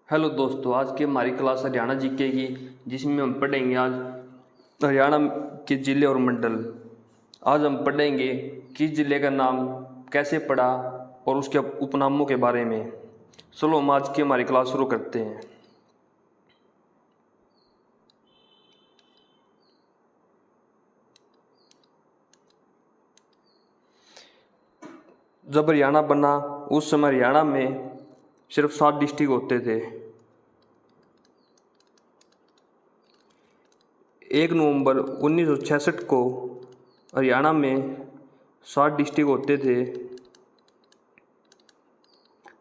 Hello दोस्तों, आज की हमारी क्लास हरियाणा जीके की, जिसमें हम पढ़ेंगे आज हरियाणा के ज़िले और मंडल। आज हम पढ़ेंगे किस ज़िले का नाम कैसे पड़ा और उसके उपनामों के बारे में। चलो हम आज की हमारी क्लास शुरू करते हैं। जब हरियाणा बना उस समय हरियाणा में सिर्फ 7 डिस्ट्रिक्ट होते थे। 1 नवंबर 1966 को हरियाणा में 7 डिस्ट्रिक्ट होते थे,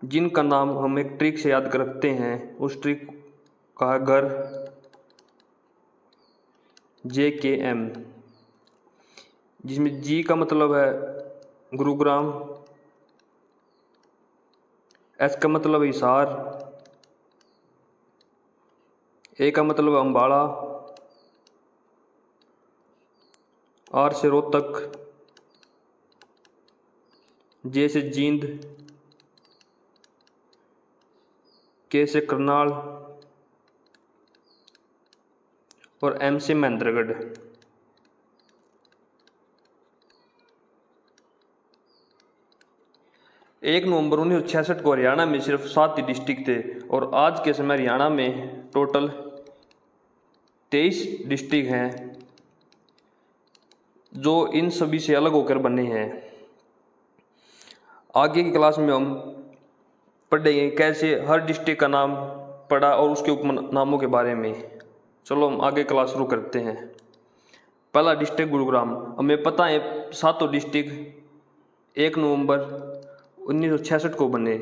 जिनका नाम हम एक ट्रिक से याद कर रखते हैं। उस ट्रिक का है घर JKM, जिसमें जी का मतलब है गुरुग्राम, एस का मतलब है हिसार, ए का मतलब है अम्बाड़ा, आर से रोहतक, जे से जींद, के से करनाल और एम से महेंद्रगढ़। एक नवंबर 1966 को हरियाणा में सिर्फ 7 ही डिस्ट्रिक्ट थे और आज के समय हरियाणा में टोटल 23 डिस्ट्रिक्ट हैं, जो इन सभी से अलग होकर बने हैं। आगे की क्लास में हम पढ़ेंगे कैसे हर डिस्ट्रिक्ट का नाम पड़ा और उसके उपनामों के बारे में। चलो हम आगे क्लास शुरू करते हैं। पहला डिस्ट्रिक्ट गुरुग्राम। हमें पता है सातों डिस्ट्रिक्ट 1 नवंबर 1966 को बने।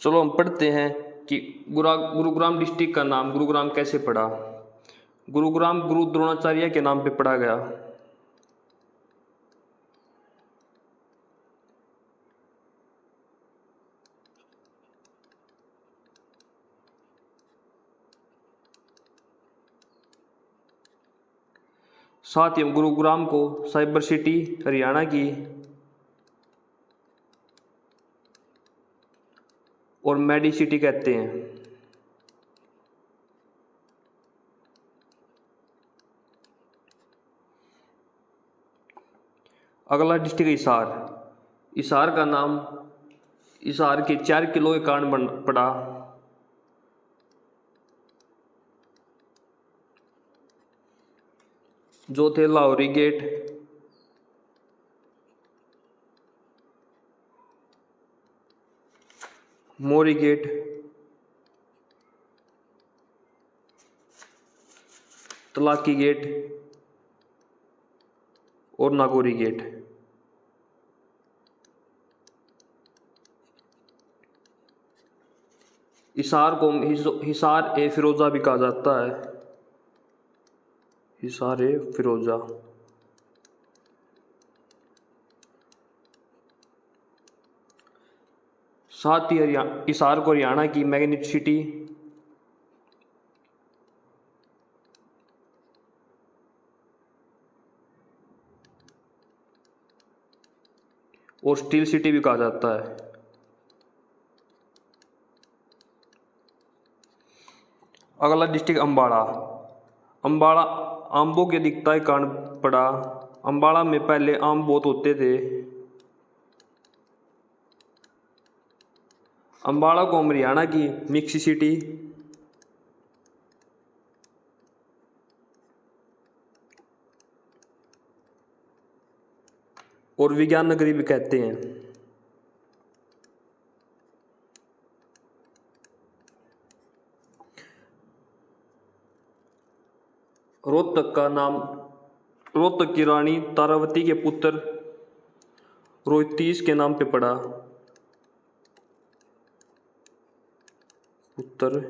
चलो हम पढ़ते हैं कि गुरुग्राम डिस्ट्रिक्ट का नाम गुरुग्राम कैसे पड़ा। गुरुग्राम गुरु द्रोणाचार्य के नाम पे पढ़ा गया। साथ ही हम गुरुग्राम को साइबर सिटी हरियाणा की और मेडी सिटी कहते हैं। अगला डिस्ट्रिक्ट हिसार। हिसार का नाम हिसार के 4 किलो के कारण पड़ा। जो थे लाहौरी गेट, मोरी गेट, तलाकी गेट और नागौरी गेट। हिसार को हिसार ए फिरोजा भी कहा जाता है। हिसार ए फिरोजा। साथ ही हिसार को हरियाणा की मैग्निफिसेंट सिटी और स्टील सिटी भी कहा जाता है। अगला डिस्ट्रिक्ट अम्बाड़ा। अम्बाड़ा आम्बों की अधिकता के कारण पड़ा। अम्बाड़ा में पहले आम बहुत होते थे। अम्बाड़ा को हरियाणा की मिक्स सिटी और विज्ञान नगरी भी कहते हैं। रोहतक का नाम रोहतक की रानी तारावती के पुत्र रोहितीश के नाम पे पड़ा। पुत्र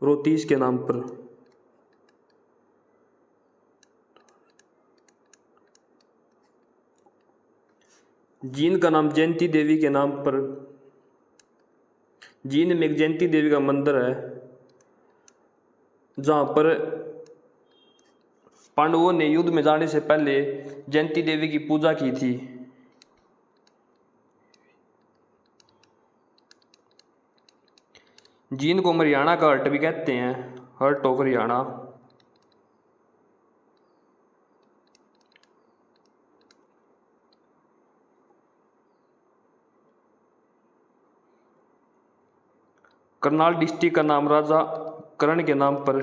रोहतीश के नाम पर। जींद का नाम जयंती देवी के नाम पर। जींद में एक जयंती देवी का मंदिर है, जहाँ पर पांडवों ने युद्ध में जाने से पहले जयंती देवी की पूजा की थी। जींद को हम हरियाणा का हर्ट भी कहते हैं, hurt of Haryana. Karnal district का नाम राजा करण के नाम पर।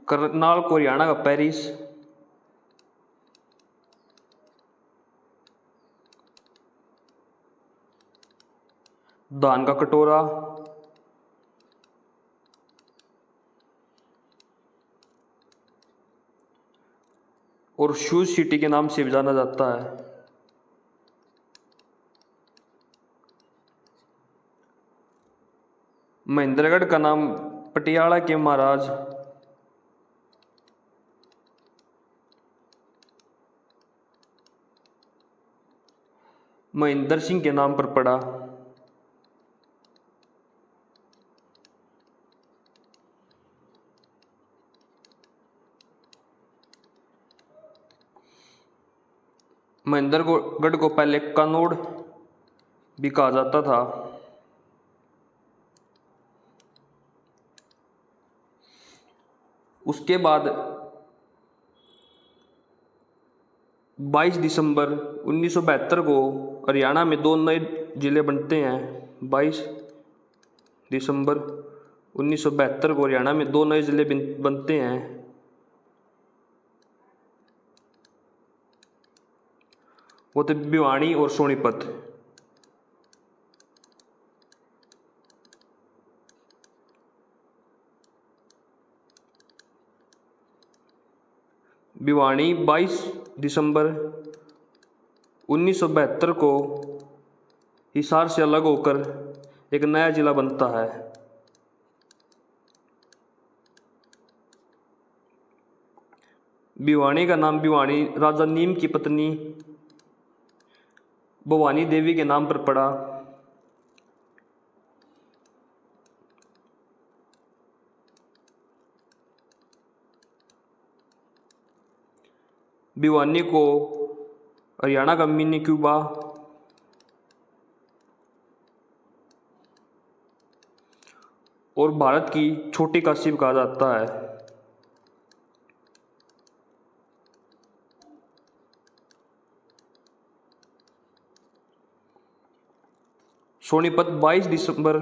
करनाल को हरियाणा का पेरिस। धान का कटोरा। और शूज सिटी के नाम से भी जाना जाता है। महेंद्रगढ़ का नाम पटियाला के महाराज महेंद्र सिंह के नाम पर पड़ा। महेंद्रगढ़ को पहले कनौड़ भी कहा जाता था। उसके बाद 22 दिसंबर 1972 को हरियाणा में 2 नए जिले बनते हैं। 22 दिसंबर 1972 को हरियाणा में 2 नए जिले बनते हैं। वो थे भिवानी और सोनीपत। भिवानी 22 दिसंबर 1972 को हिसार से अलग होकर एक नया जिला बनता है। भिवानी का नाम भिवानी राजा नीम की पत्नी भवानी देवी के नाम पर पड़ा। भिवानी को हरियाणा का मिनी क्यूबा और भारत की छोटी काशी भी कहा जाता है। सोनीपत 22 दिसंबर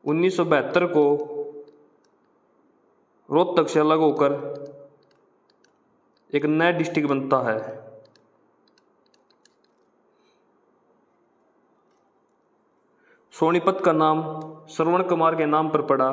1972 को रोहतक से अलग होकर एक नया डिस्ट्रिक्ट बनता है। सोनीपत का नाम श्रवण कुमार के नाम पर पड़ा।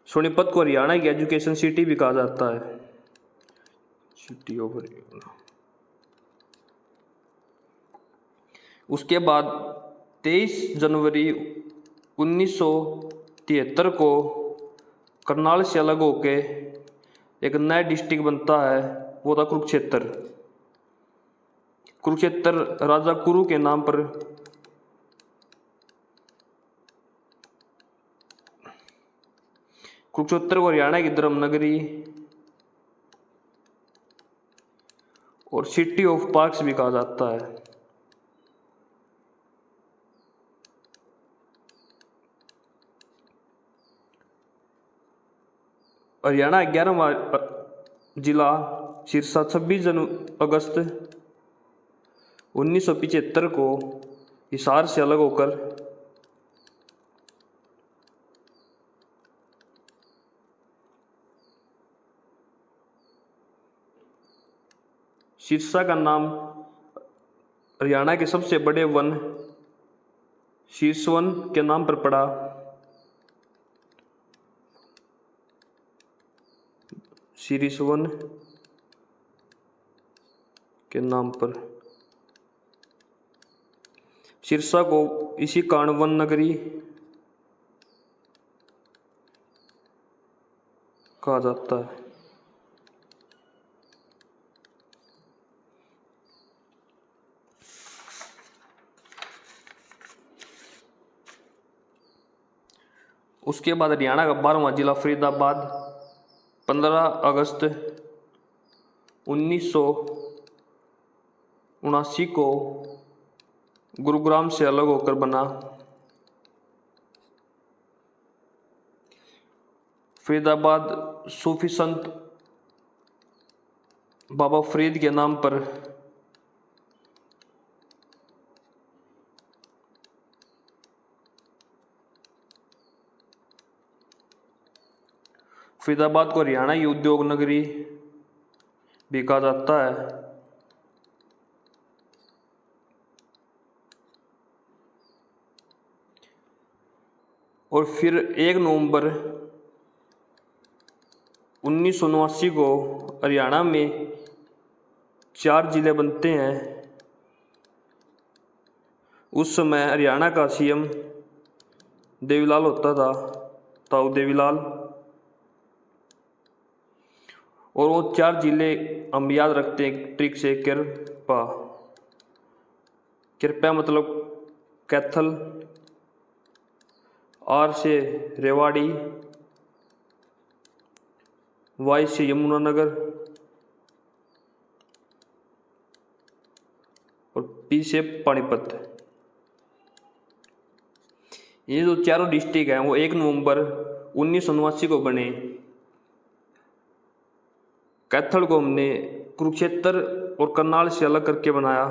सोनीपत को हरियाणा की एजुकेशन सिटी भी कहा जाता है, सिटी ऑफ हरियाणा। उसके बाद 23 जनवरी 1973 को करनाल से अलग होके एक नया डिस्ट्रिक्ट बनता है। वो था कुरुक्षेत्र। कुरुक्षेत्र राजा कुरु के नाम पर कुरुक्षेत्र को हरियाणा की धर्मनगरी और सिटी ऑफ पार्क्स भी कहा जाता है। हरियाणा 11वां जिला सिरसा 26 अगस्त 1975 को हिसार से अलग होकर सिरसा का नाम हरियाणा के सबसे बड़े वन शीर्षवन के नाम पर पड़ा। शीर्षवन के नाम पर सिरसा को इसी कारण वन नगरी कहा जाता है। उसके बाद हरियाणा का 12वां जिला फरीदाबाद 15 अगस्त 1979 को गुरुग्राम से अलग होकर बना। फरीदाबाद सूफी संत बाबा फरीद के नाम पर फरीदाबाद को हरियाणा की उद्योग नगरी भी कहा जाता है। और फिर 1 नवंबर 1979 को हरियाणा में 4 जिले बनते हैं। उस समय हरियाणा का सीएम देवीलाल होता था, ताऊ देवीलाल। और वो 4 जिले हम याद रखते हैं ट्रिक से। कृपा, कृपया मतलब कैथल, आर से रेवाड़ी, वाई से यमुनानगर और पी से पानीपत। ये जो चारों डिस्ट्रिक्ट हैं वो 1 नवंबर 1979 को बने। कैथल को हमने कुरुक्षेत्र और करनाल से अलग करके बनाया।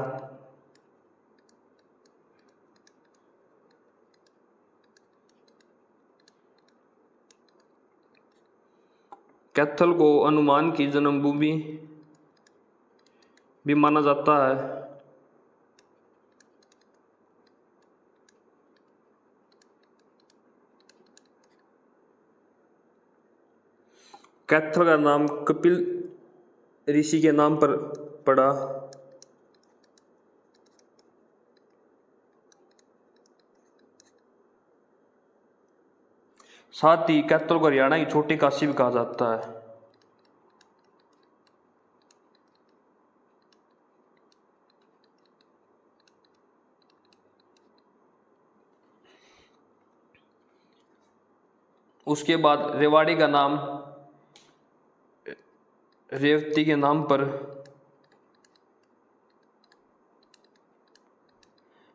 कैथल को हनुमान की जन्मभूमि भी माना जाता है। कैथल का नाम कपिल ऋषि के नाम पर पड़ा। साथ ही कैथल को हरियाणा की छोटी काशी भी कहा जाता है। उसके बाद रेवाड़ी का नाम रेवती के नाम पर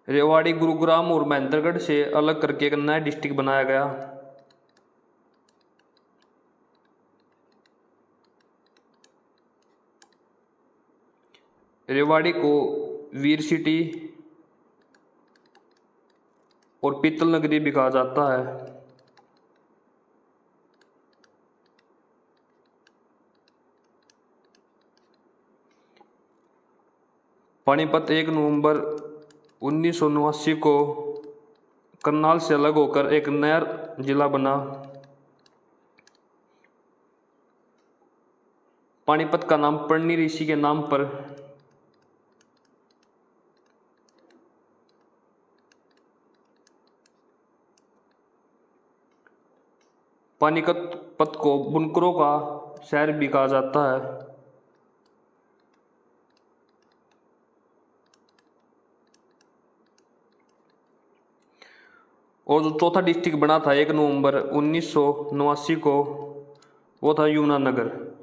रेवाड़ी गुरुग्राम और महेंद्रगढ़ से अलग करके एक नया डिस्ट्रिक्ट बनाया गया। रेवाड़ी को वीर सिटी और पीतल नगरी भी कहा जाता है। पानीपत 1 नवंबर 1979 को करनाल से अलग होकर एक नया जिला बना। पानीपत का नाम पन्नी ऋषि के नाम पर पानीपत को बुनकरों का शहर भी कहा जाता है। और जो चौथा डिस्ट्रिक्ट बना था 1 नवंबर 1979 को वो था यमुनानगर।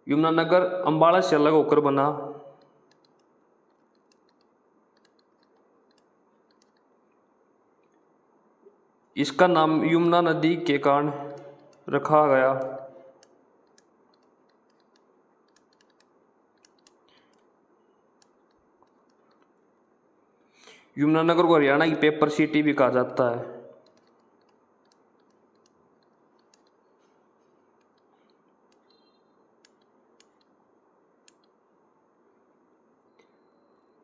यमुनानगर अम्बाला से अलग होकर बना। इसका नाम यमुना नदी के कारण रखा गया। यमुनानगर को हरियाणा की पेपर सिटी भी कहा जाता है।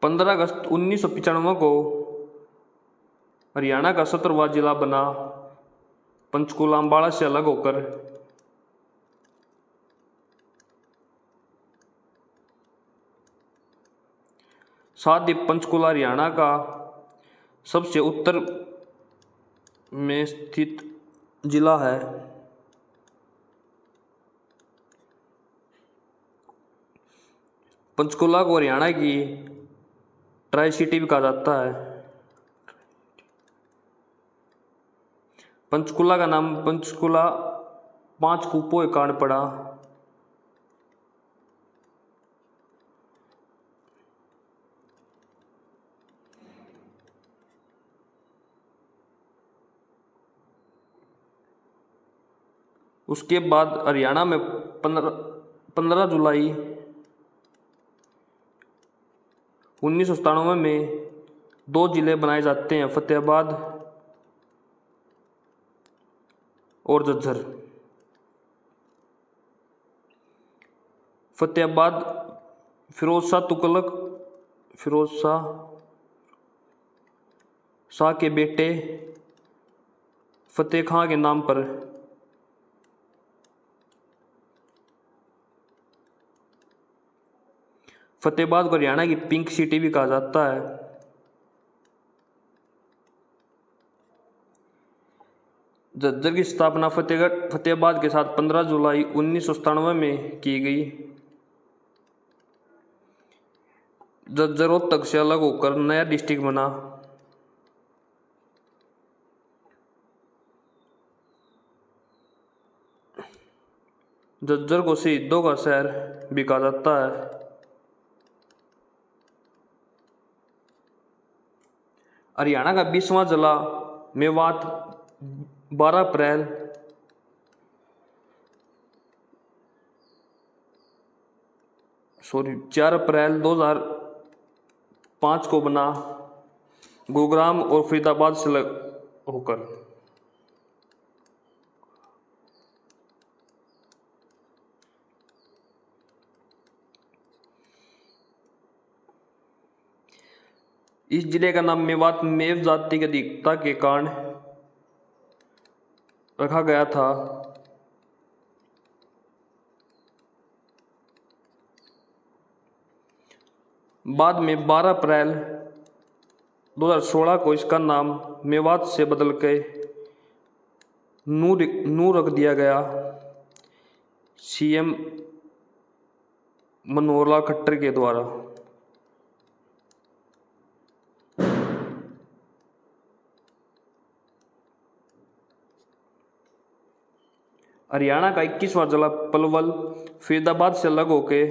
पंद्रह अगस्त 1995 को हरियाणा का 17वां जिला बना, पंचकुला अम्बाला से अलग होकर। साथ ही पंचकुला हरियाणा का सबसे उत्तर में स्थित जिला है। पंचकुला को हरियाणा की ट्राई सिटी भी कहा जाता है। पंचकुला का नाम पंचकुला 5 कूपों के कारण पड़ा। उसके बाद हरियाणा में 15 जुलाई 1997 में 2 जिले बनाए जाते हैं, फतेहाबाद और झज्जर। फतेहाबाद फिरोज शाह के बेटे फतेह खां के नाम पर। फतेहाबाद को हरियाणा की पिंक सिटी भी कहा जाता है। झज्जर की स्थापना फतेहाबाद के साथ 15 जुलाई 1997 में की गई। झज्जर रोहतक से अलग होकर नया डिस्ट्रिक्ट बना। झज्जर को शहीदों का शहर भी कहा जाता है। हरियाणा का 20वां जिला मेवात 4 अप्रैल 2005 को बना, गुरुग्राम और फरीदाबाद से होकर। इस जिले का नाम मेवात मेव जाति की अधिकता के कारण रखा गया था। बाद में 12 अप्रैल 2016 को इसका नाम मेवात से बदल के नू रख दिया गया, सीएम मनोहर लाल खट्टर के द्वारा। हरियाणा का 21वां जिला पलवल फरीदाबाद से अलग होके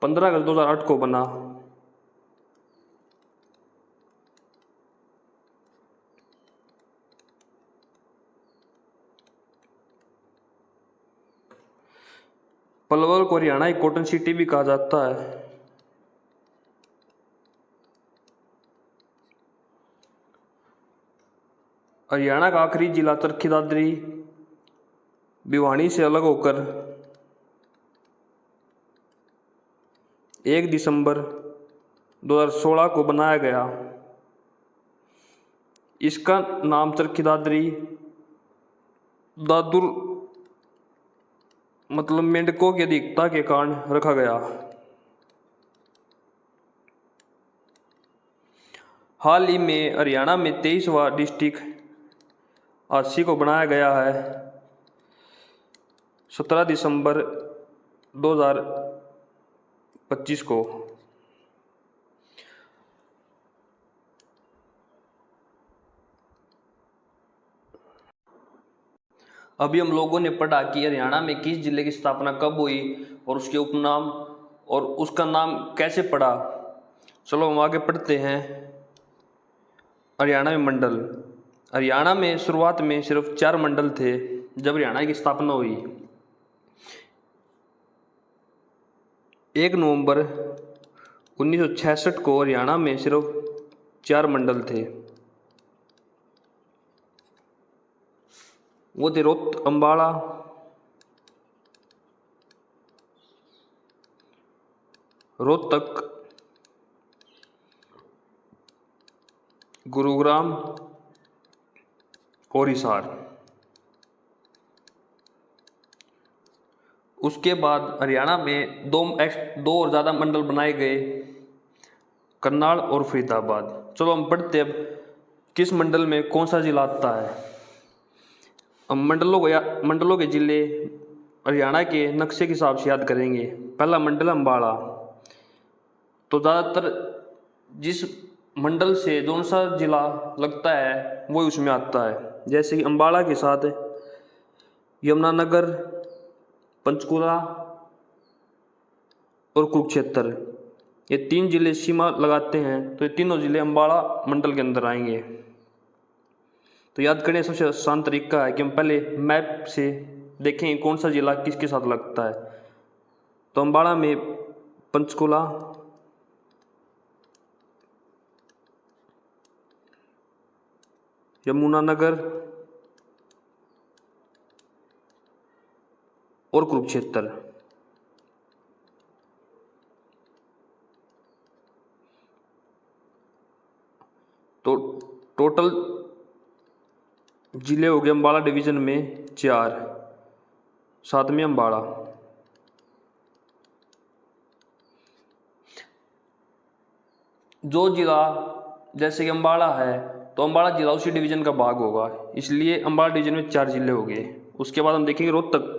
15 अगस्त 2008 को बना। पलवल को हरियाणा की कॉटन सिटी भी कहा जाता है। हरियाणा का आखिरी जिला चरखी दादरी भिवानी से अलग होकर 1 दिसंबर 2016 को बनाया गया। इसका नाम चरखी दादरी दादुर मतलब मेंढकों की अधिकता के कारण रखा गया। हाल ही में हरियाणा में 23वां डिस्ट्रिक्ट आसी को बनाया गया है, 17 दिसंबर 2025 को। अभी हम लोगों ने पढ़ा कि हरियाणा में किस जिले की स्थापना कब हुई और उसके उपनाम और उसका नाम कैसे पड़ा। चलो हम आगे पढ़ते हैं। हरियाणा में मंडल। हरियाणा में शुरुआत में सिर्फ 4 मंडल थे जब हरियाणा की स्थापना हुई। 1 नवंबर 1966 को हरियाणा में सिर्फ 4 मंडल थे। वो थे अम्बाला, रोहतक, गुरुग्राम और हिसार। उसके बाद हरियाणा में दो और ज़्यादा मंडल बनाए गए, करनाल और फरीदाबाद। चलो हम पढ़ते अब किस मंडल में कौन सा जिला आता है। हम मंडलों के जिले हरियाणा के नक्शे के हिसाब से याद करेंगे। पहला मंडल अम्बाला। तो ज़्यादातर जिस मंडल से जो सा जिला लगता है वो उसमें आता है। जैसे कि अम्बाला के साथ यमुनानगर, पंचकुला और कुरुक्षेत्र, ये 3 जिले सीमा लगाते हैं, तो ये तीनों जिले अम्बाला मंडल के अंदर आएंगे। तो याद करने सबसे आसान तरीका है कि हम पहले मैप से देखेंगे कौन सा जिला किसके साथ लगता है। तो अम्बाला में पंचकुला, यमुनानगर और कुरुक्षेत्र। तो टोटल जिले हो गए अम्बाला डिवीज़न में 4, साथ में अम्बाला। जो जिला जैसे कि अम्बाला है, तो अम्बाला जिला उसी डिवीज़न का भाग होगा, इसलिए अम्बाला डिवीज़न में 4 जिले हो गए। उसके बाद हम देखेंगे रोहतक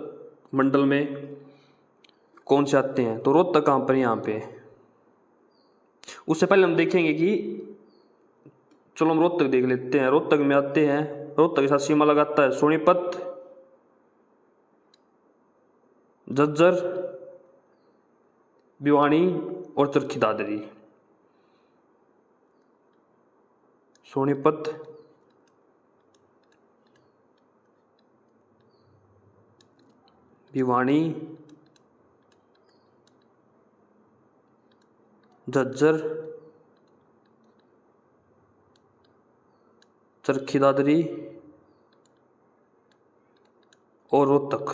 मंडल में कौन से आते हैं। तो रोहतक कहाँ पर, यहाँ पे। उससे पहले हम देखेंगे कि चलो हम रोहतक देख लेते हैं। रोहतक में आते हैं, रोहतक के साथ सीमा लगाता है सोनीपत, झज्जर, भिवानी और चरखी दादरी। सोनीपत, भिवानी, झज्जर, चरखी दादरी और रोहतक।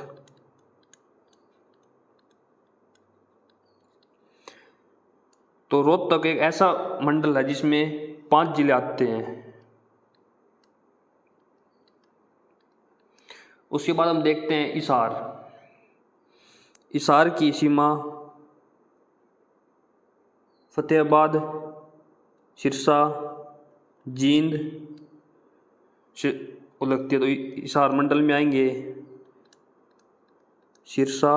तो रोहतक एक ऐसा मंडल है जिसमें 5 जिले आते हैं। उसके बाद हम देखते हैं हिसार। हिसार की सीमा फतेहाबाद, सिरसा, जींद से लगती है। तो हिसार मंडल में आएंगे सिरसा,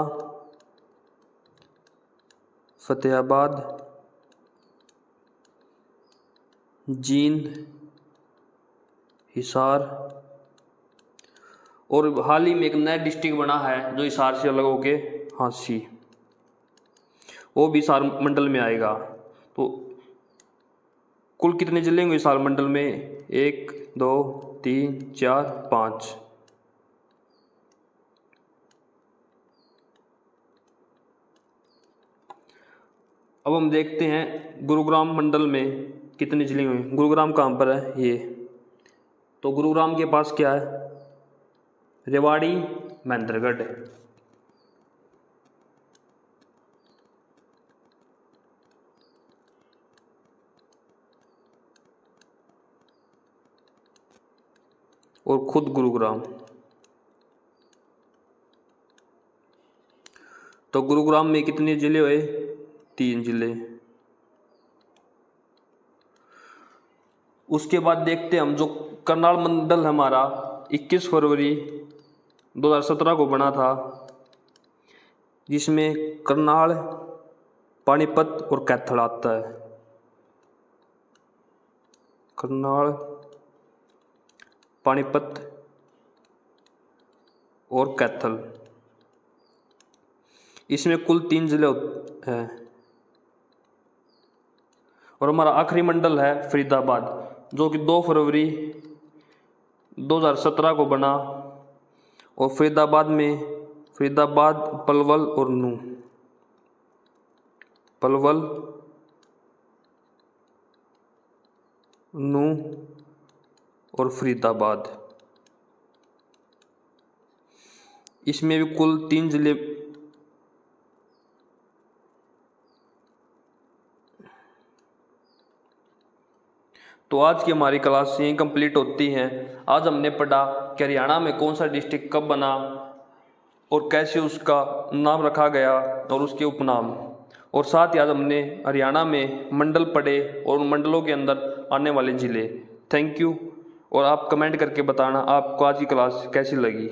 फतेहाबाद, जींद, हिसार, और हाल ही में एक नया डिस्ट्रिक्ट बना है जो हिसार से अलग होके हांसी, वो भी हिसार मंडल में आएगा। तो कुल कितने जिले होंगे हिसार मंडल में? 1, 2, 3, 4, 5। अब हम देखते हैं गुरुग्राम मंडल में कितने जिले हुए। गुरुग्राम कहाँ पर है? ये। तो गुरुग्राम के पास क्या है? रेवाड़ी, महेंद्रगढ़। और खुद गुरुग्राम। तो गुरुग्राम में कितने जिले हुए? 3 जिले। उसके बाद देखते हैं हम जो करनाल मंडल हमारा 21 फरवरी 2017 को बना था, जिसमें करनाल, पानीपत और कैथल आता है। करनाल, पानीपत और कैथल, इसमें कुल 3 जिले हैं। और हमारा आखिरी मंडल है फरीदाबाद, जो कि 2 फरवरी 2017 को बना। और फरीदाबाद, पलवल और नूं, पलवल, नूं और फरीदाबाद, इसमें भी कुल 3 जिले। तो आज की हमारी क्लास यहीं कंप्लीट होती है। आज हमने पढ़ा कि हरियाणा में कौन सा डिस्ट्रिक्ट कब बना और कैसे उसका नाम रखा गया और उसके उपनाम। और साथ ही आज हमने हरियाणा में मंडल पढ़े और उन मंडलों के अंदर आने वाले ज़िले। Thank you. और आप कमेंट करके बताना आपको आज की क्लास कैसी लगी।